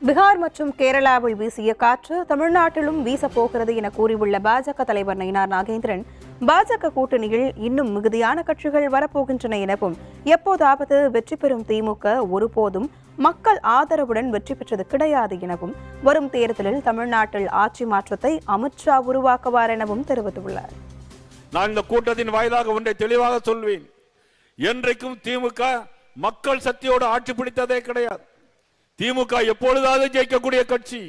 பீகார் மற்றும் கேரளாவில் வீசிய காற்று தமிழ்நாட்டிலும் வீசப்போகிறது என கூறியுள்ள பாஜக தலைவர் நயினார் நாகேந்திரன், பாஜக கூட்டணியில் இன்னும் மிகுதியான கட்சிகள் வரப்போகின்றன எனவும், எப்போதாவது வெற்றி பெறும் திமுக ஒருபோதும் மக்கள் ஆதரவுடன் வெற்றி பெற்றது கிடையாது எனவும், வரும் தேர்தலில் தமிழ்நாட்டில் ஆட்சி மாற்றத்தை அமித்ஷா உருவாக்குவார் எனவும் தெரிவித்துள்ளார். நான் இந்த கூட்டத்தின் வாயிலாக ஒன்றை தெளிவாக சொல்வேன். என்றைக்கும் திமுக மக்கள் சக்தியோடு ஆட்சி பிடித்ததே கிடையாது. திமுக எப்பொழுதாவது ஜெயிக்கக்கூடிய கட்சி.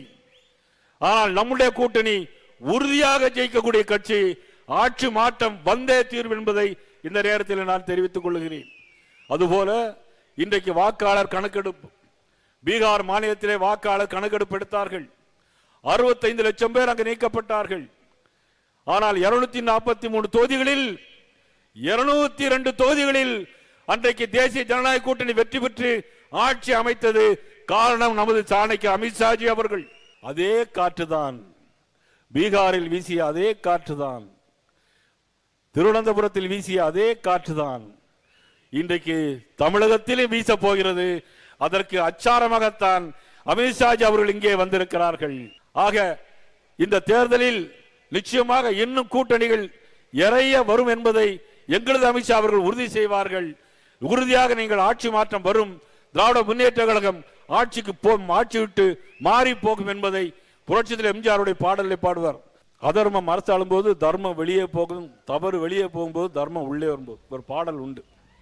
ஆனால் நம்முடைய கூட்டணி உறுதியாக ஜெயிக்கக்கூடிய கட்சி. ஆட்சி மாற்றம் வந்தே தீர்வு என்பதை இந்த நேரத்தில் நான் தெரிவித்துக் கொள்கிறேன். அதுபோல இன்றைக்கு வாக்காளர் கணக்கெடுப்பு, பீகார் மாநிலத்திலே வாக்காளர் கணக்கெடுப்பு எடுத்தார்கள். 65 லட்சம் பேர் அங்கு நீக்கப்பட்டார்கள். ஆனால் 243 தொகுதிகளில் 202 தொகுதிகளில் அன்றைக்கு தேசிய ஜனநாயக கூட்டணி வெற்றி பெற்று ஆட்சி அமைத்தது. காரணம் நமது சாணக்கிய அமித்ஷாஜி அவர்கள். அதே காற்றுதான் பீகாரில் வீசிய, அதே காற்றுதான் திருவனந்தபுரத்தில் வீசிய, அதே காற்றுதான் இன்றைக்கு தமிழகத்திலும் வீச போகிறது. அதற்கு அச்சாரமாகத்தான் அமித்ஷாஜி அவர்கள் இங்கே வந்திருக்கிறார்கள். ஆக இந்த தேர்தலில் நிச்சயமாக இன்னும் கூட்டணிகள் நிறைய வரும் என்பதை எங்களது அமித்ஷா அவர்கள் உறுதி செய்வார்கள். உறுதியாக நீங்கள் ஆட்சி மாற்றம் வரும், திராவிட முன்னேற்ற கழகம் ஆட்சிக்கு ஆட்சி விட்டு மாறி போகும் என்பதை புரட்சித்தில் எம்ஜிஆருடைய பாடலை பாடுவார். அதர்மம் அரசாளும் போது தர்மம் வெளியே போகும், தவறு வெளியே போகும்போது தர்மம் உள்ளே வரும்போது ஒரு பாடல் உண்டு.